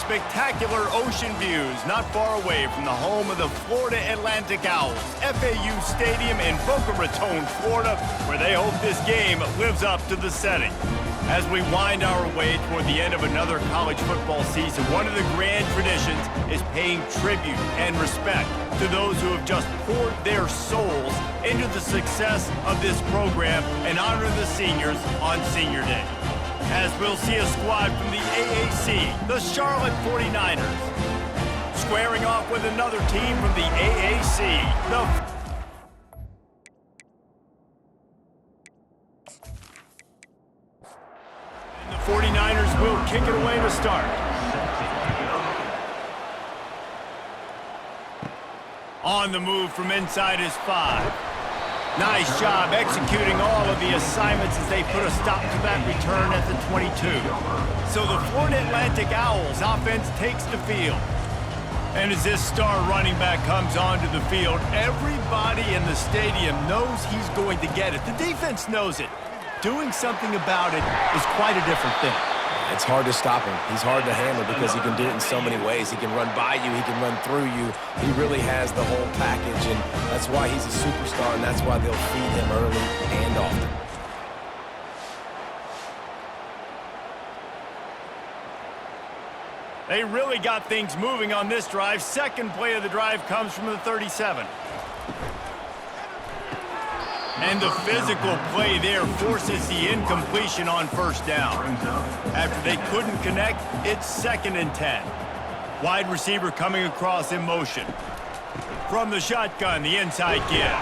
spectacular ocean views not far away from the home of the Florida Atlantic Owls, FAU Stadium in Boca Raton, Florida, where they hope this game lives up to the setting. As we wind our way toward the end of another college football season, one of the grand traditions is paying tribute and respect to those who have just poured their souls into the success of this program and honor the seniors on Senior Day. As we'll see a squad from the AAC, the Charlotte 49ers, squaring off with another team from the AAC, the And the 49ers will kick it away to start. On the move from inside his 5. Nice job executing all of the assignments as they put a stop to that return at the 22. So the Florida Atlantic Owls offense takes the field. And as this star running back comes onto the field, everybody in the stadium knows he's going to get it. The defense knows it. Doing something about it is quite a different thing. It's hard to stop him. He's hard to handle because he can do it in so many ways. He can run by you. He can run through you. He really has the whole package, and that's why he's a superstar, and that's why they'll feed him early and often. They really got things moving on this drive. Second play of the drive comes from the 37. And the physical play there forces the incompletion on first down. After they couldn't connect, it's 2nd and 10. Wide receiver coming across in motion. From the shotgun, the inside give.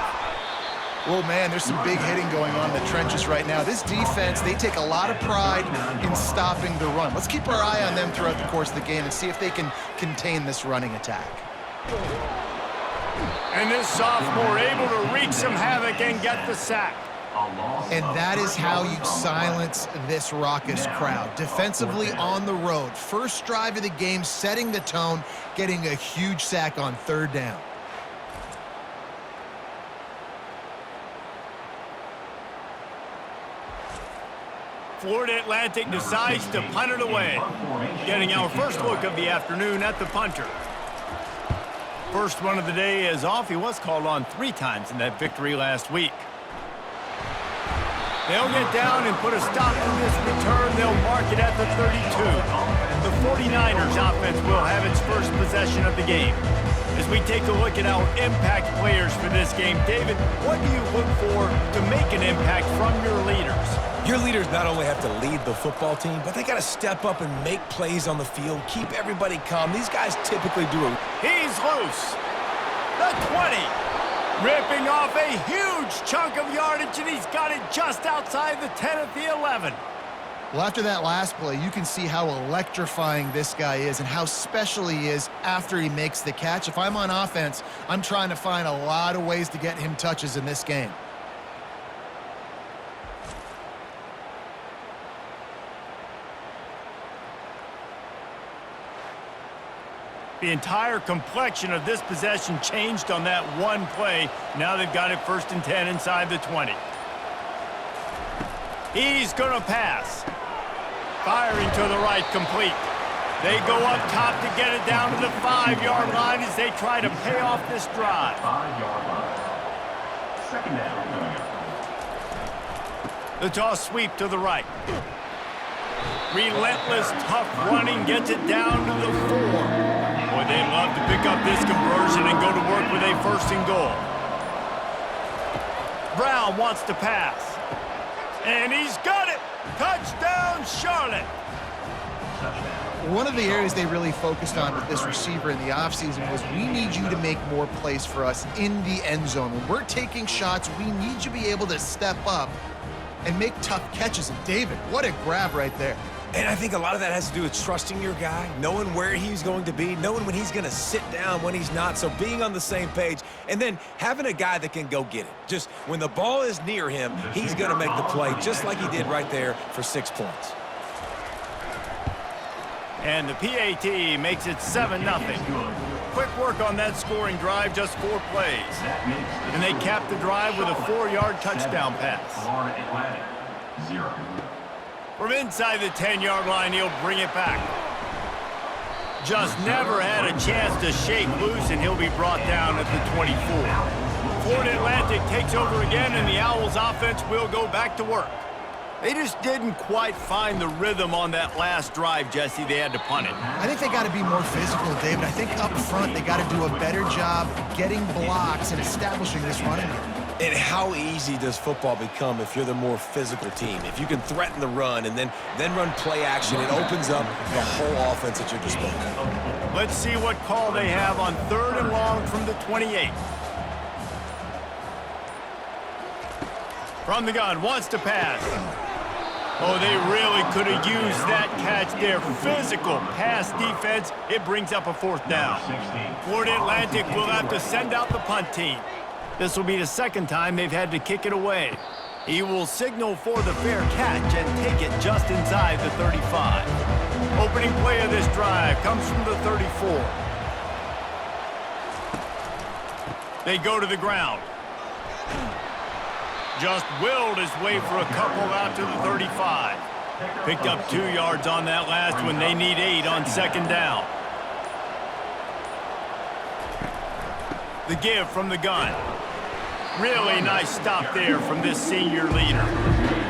Well, man, there's some big hitting going on in the trenches right now. This defense, they take a lot of pride in stopping the run. Let's keep our eye on them throughout the course of the game and see if they can contain this running attack. And this sophomore able to wreak some havoc and get the sack. And that is how you silence this raucous crowd. Defensively on the road. First drive of the game, setting the tone, getting a huge sack on 3rd down. Florida Atlantic decides to punt it away. Getting our first look of the afternoon at the punter. First one of the day is off. He was called on 3 times in that victory last week. They'll get down and put a stop to this return. They'll mark it at the 32. The 49ers offense will have its first possession of the game. As we take a look at our impact players for this game, David, what do you look for to make an impact from your leaders? Your leaders not only have to lead the football team, but they got to step up and make plays on the field, keep everybody calm. These guys typically do it. He's loose. The 20. Ripping off a huge chunk of yardage, and he's got it just outside the 10 at the 11. Well, after that last play, you can see how electrifying this guy is and how special he is after he makes the catch. If I'm on offense, I'm trying to find a lot of ways to get him touches in this game. The entire complexion of this possession changed on that one play. Now they've got it 1st and 10 inside the 20. He's going to pass. Firing to the right, complete. They go up top to get it down to the 5-yard line as they try to pay off this drive. 5-yard line. 2nd down. The toss sweep to the right. Relentless, tough running gets it down to the 4. Boy, they love to pick up this conversion and go to work with a 1st and goal. Brown wants to pass. And he's got it! Touchdown, Charlotte! One of the areas they really focused on with this receiver in the offseason was we need you to make more plays for us in the end zone. When we're taking shots, we need you to be able to step up and make tough catches. And David, what a grab right there. And I think a lot of that has to do with trusting your guy, knowing where he's going to be, knowing when he's going to sit down, when he's not, so being on the same page, and then having a guy that can go get it. Just when the ball is near him, he's going to make the play, just like he did right there for 6 points. And the PAT makes it 7-0. Quick work on that scoring drive, just 4 plays. And they cap the drive with a 4-yard touchdown pass. Florida Atlantic, 0. From inside the 10-yard line, he'll bring it back. Just never had a chance to shake loose, and he'll be brought down at the 24. Florida Atlantic takes over again, and the Owls offense will go back to work. They just didn't quite find the rhythm on that last drive, Jesse. They had to punt it. I think they got to be more physical, David. I think up front they got to do a better job getting blocks and establishing this running game. And how easy does football become if you're the more physical team? If you can threaten the run and then run play action, it opens up the whole offense at your disposal. Let's see what call they have on 3rd and long from the 28. From the gun, wants to pass. Oh, they really could have used that catch there. Physical pass defense. It brings up a 4th down. Florida Atlantic will have to send out the punt team. This will be the 2nd time they've had to kick it away. He will signal for the fair catch and take it just inside the 35. Opening play of this drive comes from the 34. They go to the ground. Just willed his way for a couple out to the 35. Picked up 2 yards on that last one. They need 8 on 2nd down. The give from the gun. Really nice stop there from this senior leader.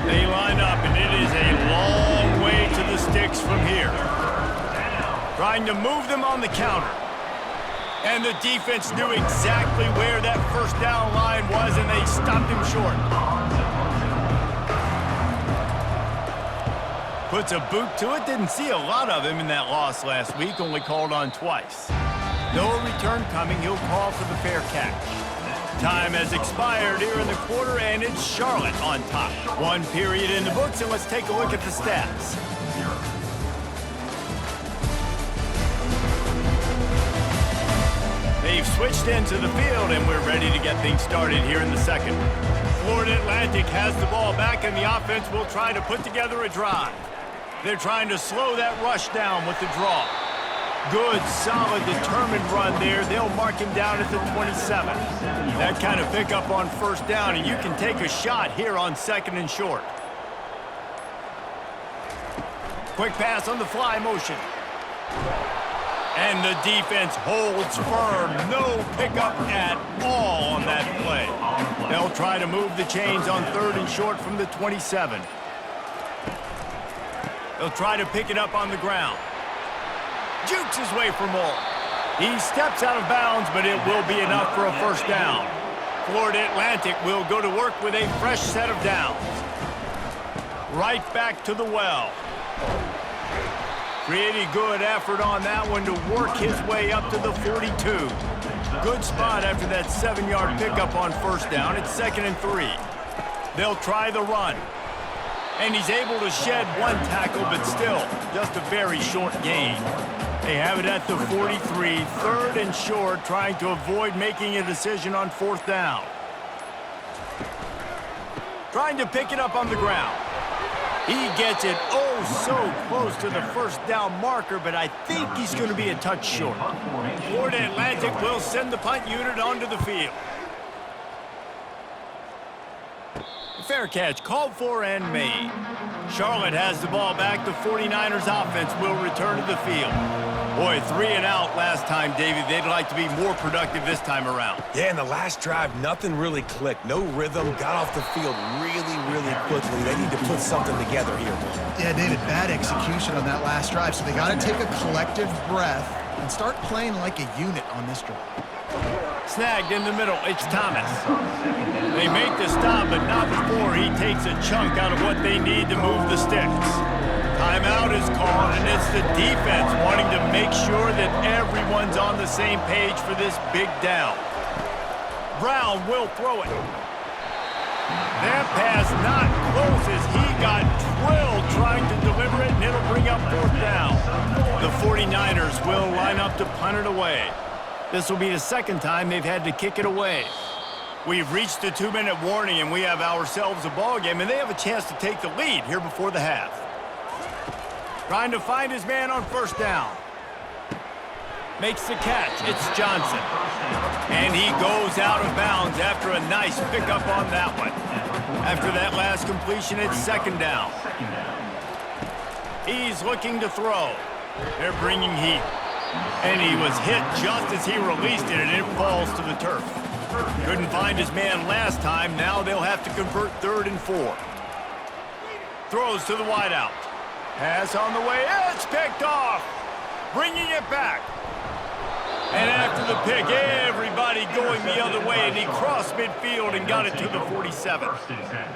They line up, and it is a long way to the sticks from here. Trying to move them on the counter. And the defense knew exactly where that 1st down line was, and they stopped him short. Puts a boot to it. Didn't see a lot of him in that loss last week, only called on twice. No return coming. He'll call for the fair catch. Time has expired here in the quarter, and it's Charlotte on top. 1 period in the books, and let's take a look at the stats. They've switched into the field, and we're ready to get things started here in the 2nd. Florida Atlantic has the ball back, and the offense will try to put together a drive. They're trying to slow that rush down with the draw. Good, solid, determined run there. They'll mark him down at the 27. That kind of pickup on 1st down, and you can take a shot here on 2nd and short. Quick pass on the fly motion. And the defense holds firm. No pickup at all on that play. They'll try to move the chains on 3rd and short from the 27. They'll try to pick it up on the ground. Jukes his way for more. He steps out of bounds, but it will be enough for a 1st down. Florida Atlantic will go to work with a fresh set of downs. Right back to the well. Pretty good effort on that one to work his way up to the 42. Good spot after that 7-yard pickup on 1st down. It's 2nd and 3. They'll try the run. And he's able to shed 1 tackle, but still just a very short gain. They have it at the 43, 3rd and short, trying to avoid making a decision on 4th down. Trying to pick it up on the ground. He gets it oh so close to the 1st down marker, but I think he's going to be a touch short. Florida Atlantic will send the punt unit onto the field. Fair catch called for and made. Charlotte has the ball back. The 49ers offense will return to the field. Boy, 3 and out last time, David. They'd like to be more productive this time around. Yeah, in the last drive, nothing really clicked. No rhythm. Got off the field really quickly. They need to put something together here. Yeah, David, bad execution on that last drive, so they got to take a collective breath and start playing like a unit on this drive. Snagged in the middle. It's Thomas. They make the stop, but not before he takes a chunk out of what they need to move the sticks. Timeout is called, and it's the defense wanting to make sure that everyone's on the same page for this big down. Brown will throw it. That pass not close as he got drilled trying to deliver it, and it'll bring up 4th down. The 49ers will line up to punt it away. This will be the 2nd time they've had to kick it away. We've reached the 2-minute warning, and we have ourselves a ball game, and they have a chance to take the lead here before the half. Trying to find his man on 1st down. Makes the catch. It's Johnson. And he goes out of bounds after a nice pickup on that one. After that last completion, it's 2nd down. He's looking to throw. They're bringing heat. And he was hit just as he released it, and it falls to the turf. Couldn't find his man last time. Now they'll have to convert 3rd and 4. Throws to the wideout. Pass on the way. It's picked off. Bringing it back. And after the pick, everybody going the other way, and he crossed midfield and got it to the 47.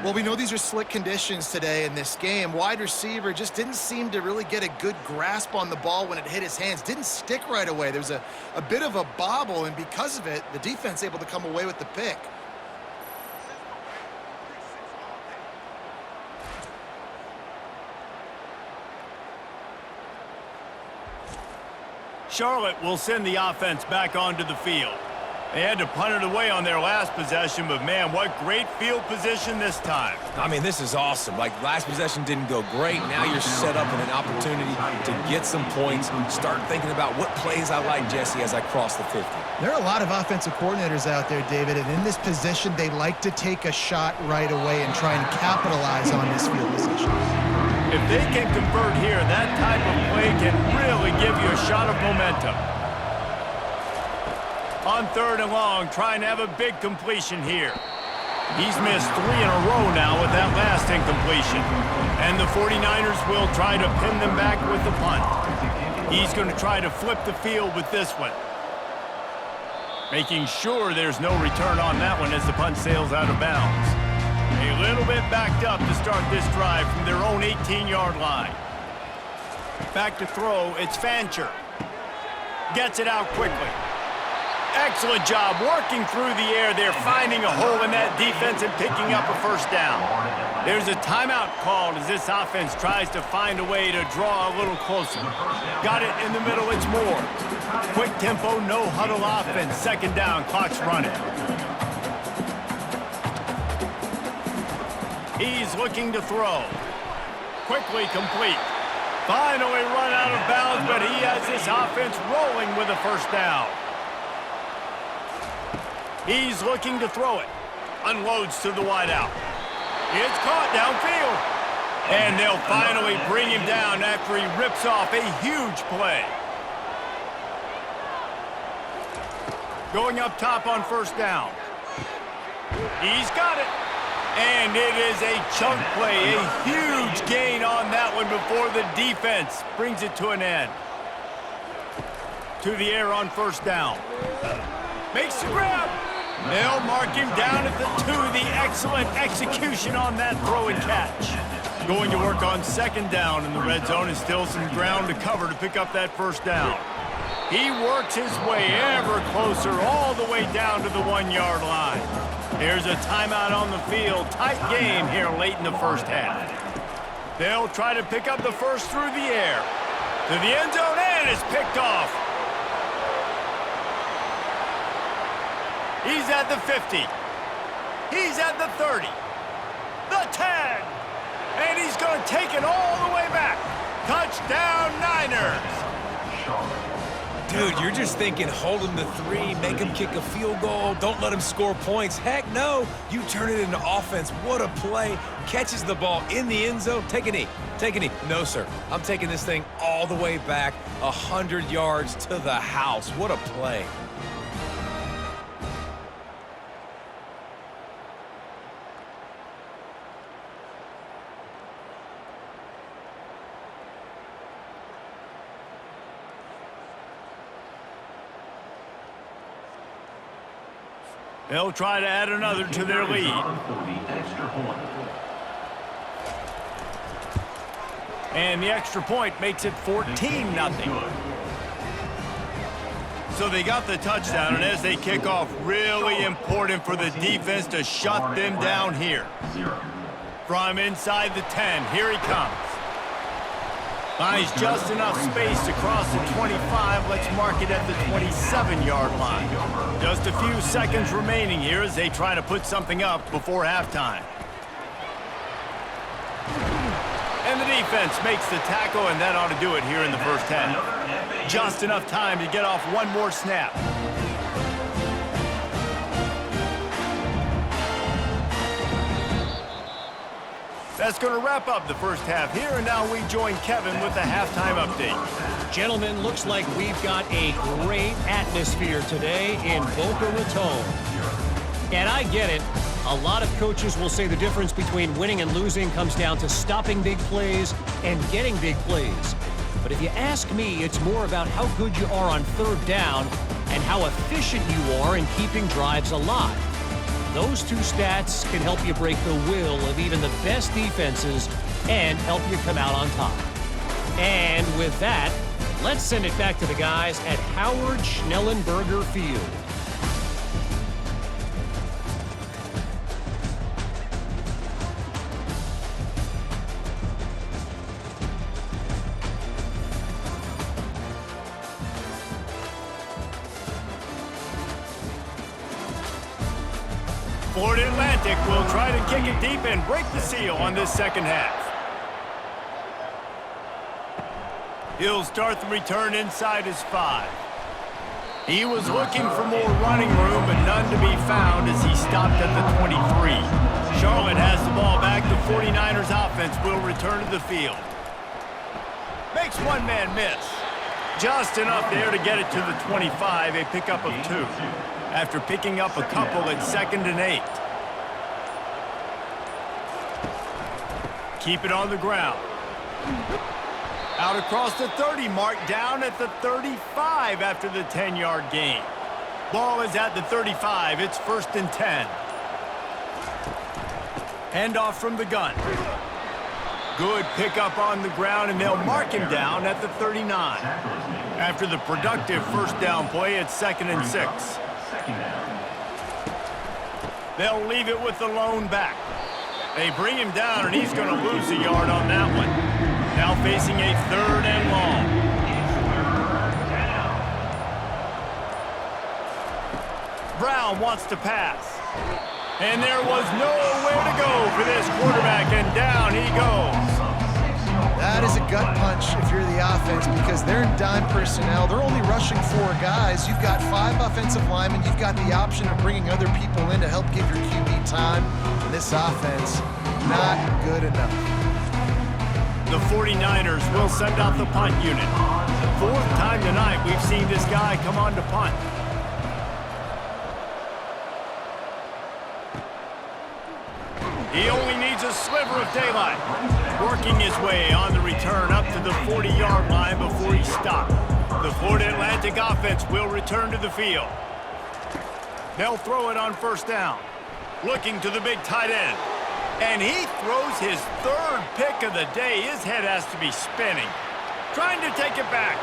Well, we know these are slick conditions today in this game. Wide receiver just didn't seem to really get a good grasp on the ball when it hit his hands. Didn't stick right away. There was a bit of a bobble, and because of it, the defense able to come away with the pick. Charlotte will send the offense back onto the field. They had to punt it away on their last possession, but man, what great field position this time. I mean, this is awesome. Like, last possession didn't go great. Now you're set up in an opportunity to get some points. Start thinking about what plays I like, Jesse, as I cross the 50. There are a lot of offensive coordinators out there, David, and in this position, they like to take a shot right away and try and capitalize on this field position. If they can convert here, that type of play can really give you a shot of momentum. On 3rd and long, trying to have a big completion here. He's missed 3 in a row now with that last incompletion. And the 49ers will try to pin them back with the punt. He's going to try to flip the field with this one. Making sure there's no return on that one as the punt sails out of bounds. A little bit backed up to start this drive from their own 18-yard line. Back to throw, it's Fancher. Gets it out quickly. Excellent job working through the air there, finding a hole in that defense and picking up a first down. There's a timeout called as this offense tries to find a way to draw a little closer. Got it in the middle, it's more. Quick tempo, no huddle offense. 2nd down, clock's running. He's looking to throw. Quickly complete. Finally run out of bounds, but he has this offense rolling with a first down. He's looking to throw it. Unloads to the wideout. It's caught downfield. And they'll finally bring him down after he rips off a huge play. Going up top on 1st down. He's got it. And it is a chunk play, a huge gain on that one before the defense brings it to an end. To the air on 1st down. Makes the grab. They'll mark him down at the 2. The excellent execution on that throw and catch. Going to work on 2nd down in the red zone and still some ground to cover to pick up that 1st down. He works his way ever closer all the way down to the 1-yard line. There's a timeout on the field. Tight game here late in the first half. They'll try to pick up the first through the air. To the end zone, and it's picked off. He's at the 50. He's at the 30. The 10. And he's going to take it all the way back. Touchdown, Niners. Dude, you're just thinking hold him to 3, make him kick a field goal, don't let him score points. Heck no, you turn it into offense. What a play. Catches the ball in the end zone. Take a knee. Take a knee. No, sir. I'm taking this thing all the way back 100 yards to the house. What a play. They'll try to add another to their lead. And the extra point makes it 14-0. So they got the touchdown, and as they kick off, really important for the defense to shut them down here. From inside the 10, here he comes. Finds just enough space to cross the 25. Let's mark it at the 27-yard line. Just a few seconds remaining here as they try to put something up before halftime. And the defense makes the tackle, and that ought to do it here in the first half. Just enough time to get off one more snap. That's going to wrap up the first half here, and now we join Kevin with the halftime update. Gentlemen, looks like we've got a great atmosphere today in Boca Raton. And I get it. A lot of coaches will say the difference between winning and losing comes down to stopping big plays and getting big plays. But if you ask me, it's more about how good you are on third down and how efficient you are in keeping drives alive. Those two stats can help you break the will of even the best defenses and help you come out on top. And with that, let's send it back to the guys at Howard Schnellenberger Field. Florida Atlantic will try to kick it deep and break the seal on this second half. He'll start the return inside his 5. He was looking for more running room, but none to be found as he stopped at the 23. Charlotte has the ball back. The 49ers offense will return to the field. Makes one man miss. Just enough there to get it to the 25, a pickup of 2. After picking up a couple at 2nd and 8. Keep it on the ground. Out across the 30 mark, down at the 35 after the 10-yard gain. Ball is at the 35. It's 1st and 10. Handoff from the gun. Good pickup on the ground, and they'll mark him down at the 39. After the productive first down play, it's 2nd and 6. They'll leave it with the lone back. They bring him down, and he's going to lose a yard on that one. Now facing a 3rd and long. Brown wants to pass. And there was nowhere to go for this quarterback, and down he goes. That is a gut punch if you're the offense because they're in dime personnel. They're only rushing 4 guys. You've got 5 offensive linemen. You've got the option of bringing other people in to help give your QB time. And this offense, not good enough. The 49ers will send out the punt unit. 4th time tonight we've seen this guy come on to punt. He only needs a sliver of daylight. Working his way on the return up to the 40-yard line before he stopped. The Florida Atlantic offense will return to the field. They'll throw it on 1st down. Looking to the big tight end. And he throws his 3rd pick of the day. His head has to be spinning. Trying to take it back.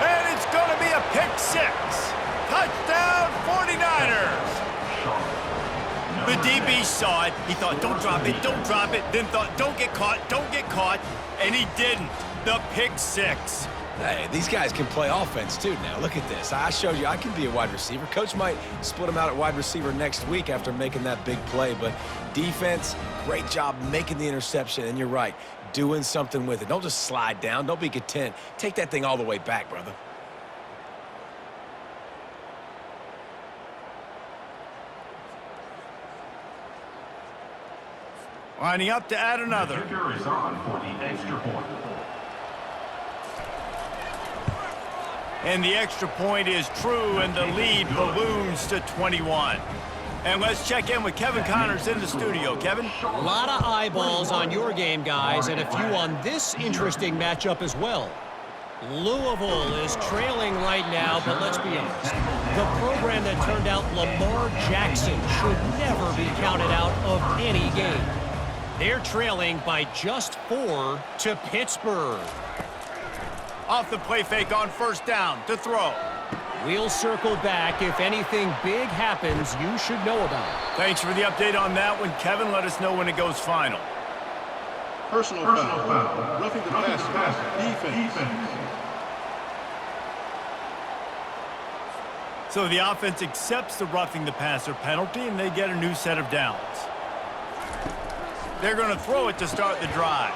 And it's going to be a pick 6. Touchdown 49ers. The DB saw it. He thought, don't drop it, don't drop it. Then thought, don't get caught. And he didn't. The pick 6. Hey, these guys can play offense, too, now. Look at this. I showed you I can be a wide receiver. Coach might split him out at wide receiver next week after making that big play. But defense, great job making the interception. And you're right, doing something with it. Don't just slide down. Don't be content. Take that thing all the way back, brother. Lining up to add another. The kicker is on for the extra point. And the extra point is true, and the lead balloons to 21. And let's check in with Kevin Connors in the studio. Kevin? A lot of eyeballs on your game, guys, and a few on this interesting matchup as well. Louisville is trailing right now, but let's be honest. The program that turned out Lamar Jackson should never be counted out of any game. They're trailing by just 4 to Pittsburgh. Off the play fake on 1st down to throw. We'll circle back. If anything big happens, you should know about it. Thanks for the update on that one, Kevin. Let us know when it goes final. Personal foul. Roughing the passer. Defense. So the offense accepts the roughing the passer penalty, and they get a new set of downs. They're going to throw it to start the drive.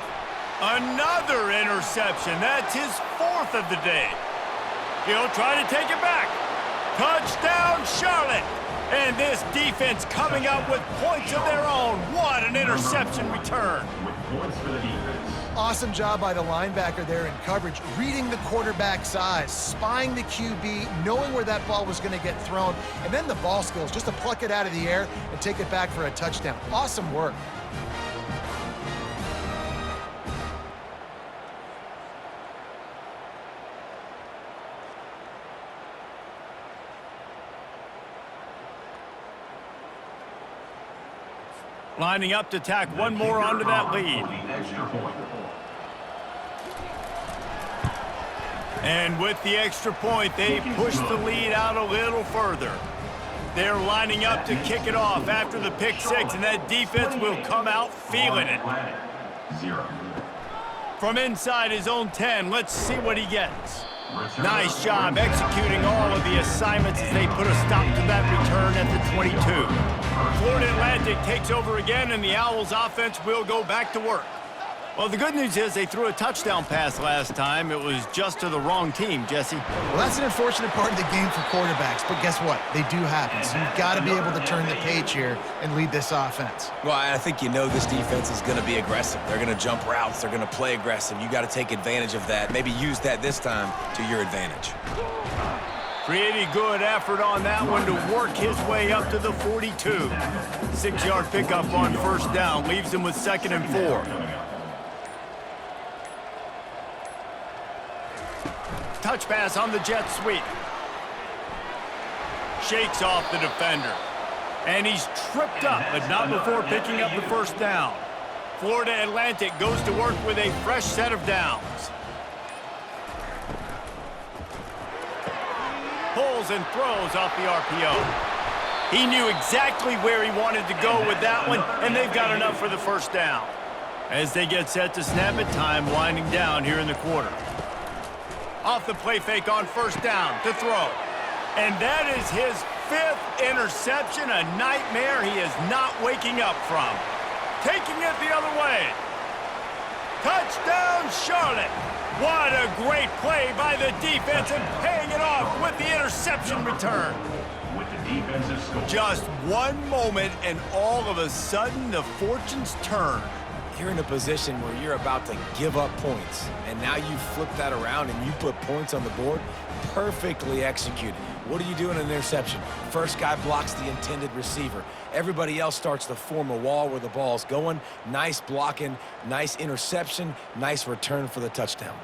Another interception. That's his 4th of the day. He'll try to take it back. Touchdown, Charlotte. And this defense coming up with points of their own. What an interception return. With points for the defense. Awesome job by the linebacker there in coverage, reading the quarterback's size, spying the QB, knowing where that ball was going to get thrown, and then the ball skills just to pluck it out of the air and take it back for a touchdown. Awesome work. Lining up to tack one more onto that lead. And with the extra point, they push the lead out a little further. They're lining up to kick it off after the pick six, and that defense will come out feeling it. From inside his own 10, let's see what he gets. Nice job executing all of the assignments as they put a stop to that return at the 22. Florida Atlantic takes over again, and the Owls offense will go back to work. Well, the good news is they threw a touchdown pass last time. It was just to the wrong team, Jesse. Well, that's an unfortunate part of the game for quarterbacks, but guess what? They do happen, so you've got to be able to turn the page here and lead this offense. Well, I think you know this defense is going to be aggressive. They're going to jump routes. They're going to play aggressive. You got to take advantage of that. Maybe use that this time to your advantage. Pretty good effort on that one to work his way up to the 42. 6-yard pickup on first down leaves him with 2nd and 4. Touch pass on the jet sweep. Shakes off the defender. And he's tripped up, but not before picking up the first down. Florida Atlantic goes to work with a fresh set of downs. Pulls and throws off the RPO. He knew exactly where he wanted to go with that one, and they've got enough for the first down. As they get set to snap it, time winding down here in the quarter. Off the play fake on first down to throw. And that is his 5th interception, a nightmare he is not waking up from. Taking it the other way. Touchdown, Charlotte. What a great play by the defense and paying it off with the interception return. With the defensive score. Just one moment and all of a sudden the fortunes turn. You're in a position where you're about to give up points, and now you flip that around and you put points on the board. Perfectly executed. What do you do in an interception? First guy blocks the intended receiver. Everybody else starts to form a wall where the ball's going. Nice blocking, nice interception, nice return for the touchdown.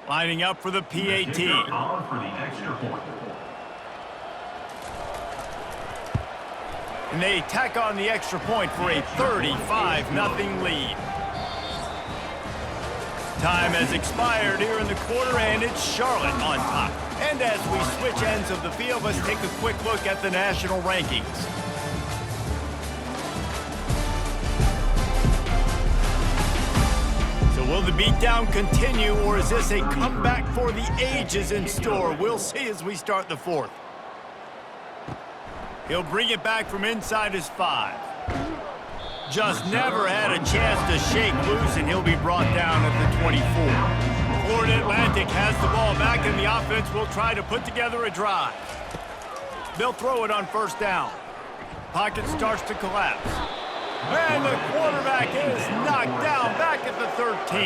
Lining up for the PAT. On for the extra point. And they tack on the extra point for a 35-0 lead. Time has expired here in the quarter, and it's Charlotte on top. And as we switch ends of the field, let's take a quick look at the national rankings. Will the beatdown continue, or is this a comeback for the ages in store? We'll see as we start the 4th. He'll bring it back from inside his 5. Just never had a chance to shake loose, and he'll be brought down at the 24. Florida Atlantic has the ball back, and the offense will try to put together a drive. They'll throw it on first down. Pocket starts to collapse. And the quarterback is knocked down back at the 13.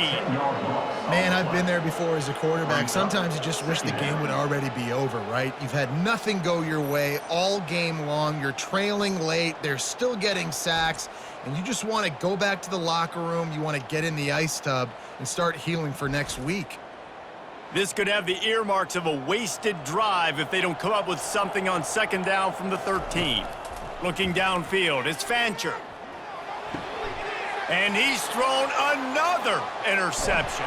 Man, I've been there before as a quarterback. Sometimes you just wish the game would already be over, right? You've had nothing go your way all game long. You're trailing late. They're still getting sacks. And you just want to go back to the locker room. You want to get in the ice tub and start healing for next week. This could have the earmarks of a wasted drive if they don't come up with something on second down from the 13. Looking downfield, it's Fancher. And he's thrown another interception.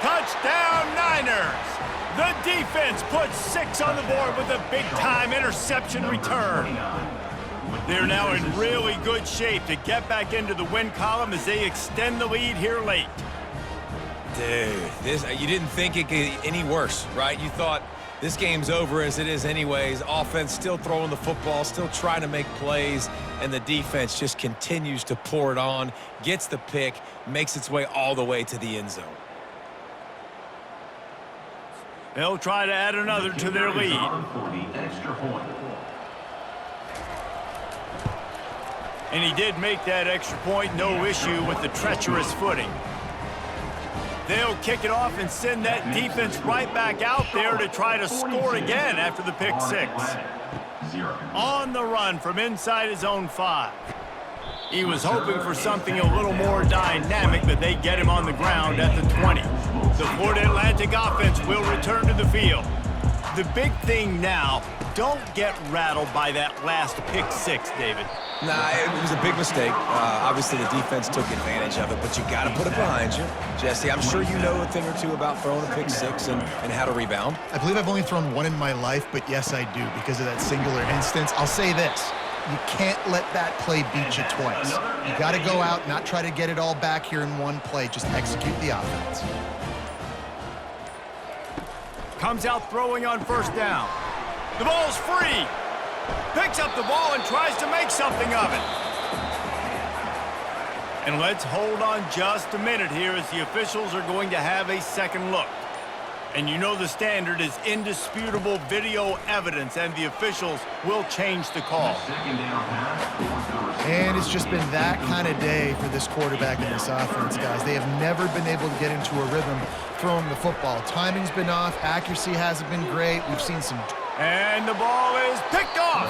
Touchdown, Niners! The defense puts 6 on the board with a big-time interception return. They're now in really good shape to get back into the win column as they extend the lead here late. Dude, you didn't think it could get any worse, right? You thought This game's over as it is anyways. Offense still throwing the football, still trying to make plays, and the defense just continues to pour it on, gets the pick, makes its way all the way to the end zone. They'll try to add another to their lead. For the extra point. And he did make that extra point, no issue with the treacherous footing. They'll kick it off and send that defense right back out there to try to score again after the pick six. On the run from inside his own 5. He was hoping for something a little more dynamic, but they get him on the ground at the 20. The Florida Atlantic offense will return to the field. The big thing now, don't get rattled by that last pick six, David. Nah, it was a big mistake. Obviously, the defense took advantage of it, but you got to put it behind you. Jesse, I'm sure you know a thing or two about throwing a pick six and how to rebound. I believe I've only thrown one in my life, but yes, I do because of that singular instance. I'll say this. You can't let that play beat you twice. You got to go out, not try to get it all back here in one play. Just execute the offense. Comes out throwing on first down. The ball's free. Picks up the ball and tries to make something of it. And let's hold on just a minute here as the officials are going to have a second look. And you know the standard is indisputable video evidence, and the officials will change the call. And it's just been that kind of day for this quarterback and this offense, guys. They have never been able to get into a rhythm throwing the football. Timing's been off. Accuracy hasn't been great. We've seen some... And the ball is picked off.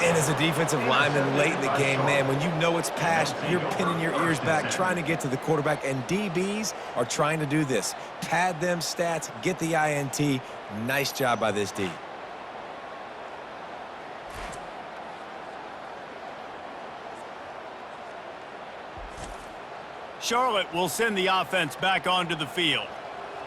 And as a defensive lineman late in the game, man, when you know it's past, you're pinning your ears back, trying to get to the quarterback, and DBs are trying to do this. Pad them stats, get the INT. Nice job by this D. Charlotte will send the offense back onto the field.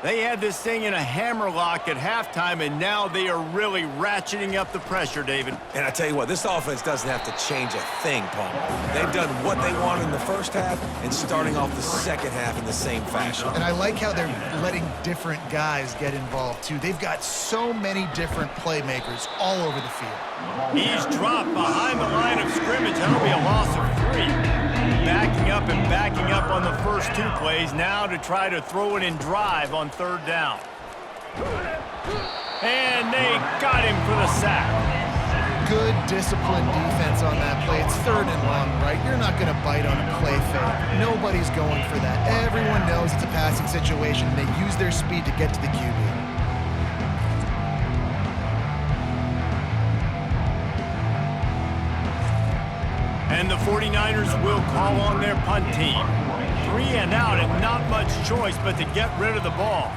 They had this thing in a hammerlock at halftime, and now they are really ratcheting up the pressure, David. And I tell you what, this offense doesn't have to change a thing, Paul. They've done what they wanted in the first half and starting off the second half in the same fashion. And I like how they're letting different guys get involved, too. They've got so many different playmakers all over the field. He's dropped behind the line of scrimmage. That'll be a loss of 3. Backing up on the first 2 plays now to try to throw it in drive on third down. And they got him for the sack. Good disciplined defense on that play. It's 3rd and long, right? You're not going to bite on a play fake. Nobody's going for that. Everyone knows it's a passing situation. They use their speed to get to the QB. And the 49ers will call on their punt team. 3 and out and not much choice but to get rid of the ball.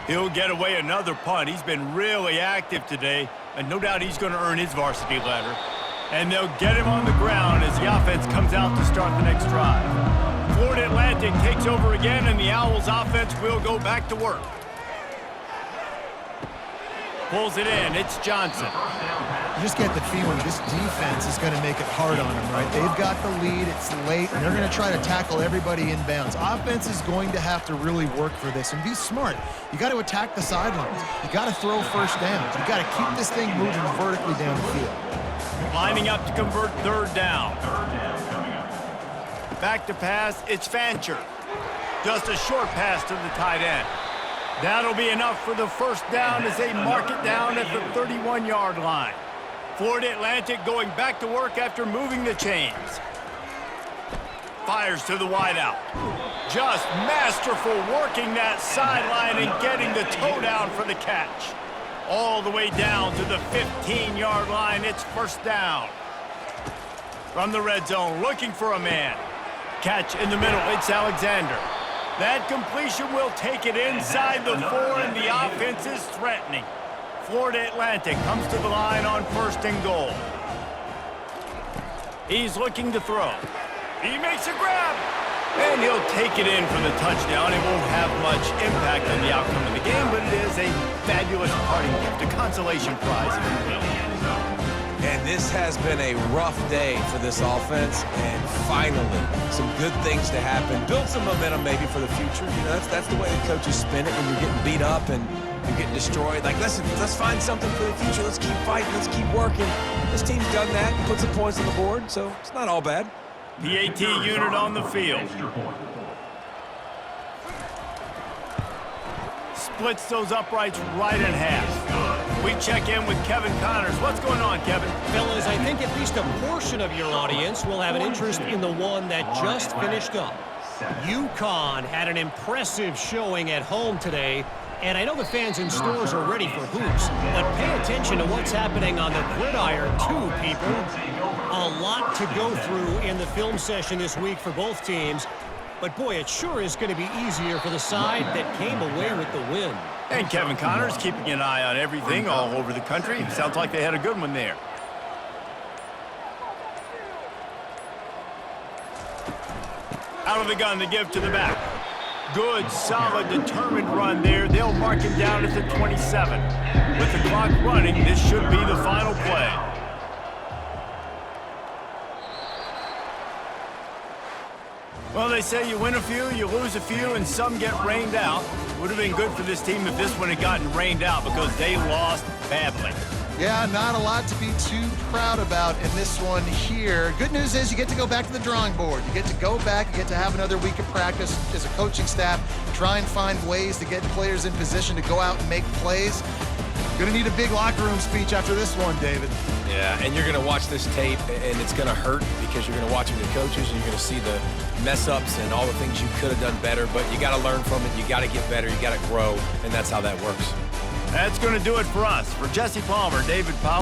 He'll get away another punt. He's been really active today, and no doubt he's going to earn his varsity letter. And they'll get him on the ground as the offense comes out to start the next drive. Florida Atlantic takes over again, and the Owls offense will go back to work. Pulls it in. It's Johnson. You just get the feeling this defense is going to make it hard on them, right? They've got the lead, it's late, and they're going to try to tackle everybody inbounds. Offense is going to have to really work for this and be smart. You got to attack the sidelines. You got to throw first downs. You got to keep this thing moving vertically down the field. Lining up to convert third down. Back to pass, it's Fancher. Just a short pass to the tight end. That'll be enough for the first down as they mark it down at the 31-yard line. Florida Atlantic going back to work after moving the chains. Fires to the wideout. Just masterful working that sideline and getting the toe down for the catch. All the way down to the 15-yard line. It's first down. From the red zone, looking for a man. Catch in the middle. It's Alexander. That completion will take it inside the 4, and the offense is threatening. Florida Atlantic comes to the line on first and goal. He's looking to throw. He makes a grab. And he'll take it in for the touchdown. It won't have much impact on the outcome of the game, but it is a fabulous parting gift, a consolation prize, if you will. And this has been a rough day for this offense, and finally, some good things to happen. Build some momentum maybe for the future. You know, that's the way the coaches spin it when you're getting beat up, and you're getting destroyed. Like, listen, let's find something for the future. Let's keep fighting. Let's keep working. This team's done that and put some points on the board, so it's not all bad. PAT unit on the field. Extra point. Splits those uprights right in half. We check in with Kevin Connors. What's going on, Kevin? Fellas, I think at least a portion of your audience will have an interest in the one that just finished up. UConn had an impressive showing at home today, and I know the fans in stores are ready for hoops, but pay attention to what's happening on the gridiron too, people. A lot to go through in the film session this week for both teams, but boy, it sure is going to be easier for the side that came away with the win. And Kevin Connors keeping an eye on everything all over the country. Sounds like they had a good one there. Out of the gun to give to the back. Good, solid, determined run there. They'll mark him down at the 27. With the clock running, this should be the final play. Well, they say you win a few, you lose a few, and some get rained out. Would have been good for this team if this one had gotten rained out because they lost badly. Yeah, not a lot to be too proud about in this one here. Good news is you get to go back to the drawing board. You get to go back, you get to have another week of practice as a coaching staff, try and find ways to get players in position to go out and make plays. Gonna need a big locker room speech after this one, David. Yeah, and you're going to watch this tape, and it's going to hurt because you're going to watch with your coaches, and you're going to see the mess-ups and all the things you could have done better, but you got to learn from it. You got to get better. You got to grow, and that's how that works. That's going to do it for us. For Jesse Palmer, David Powell.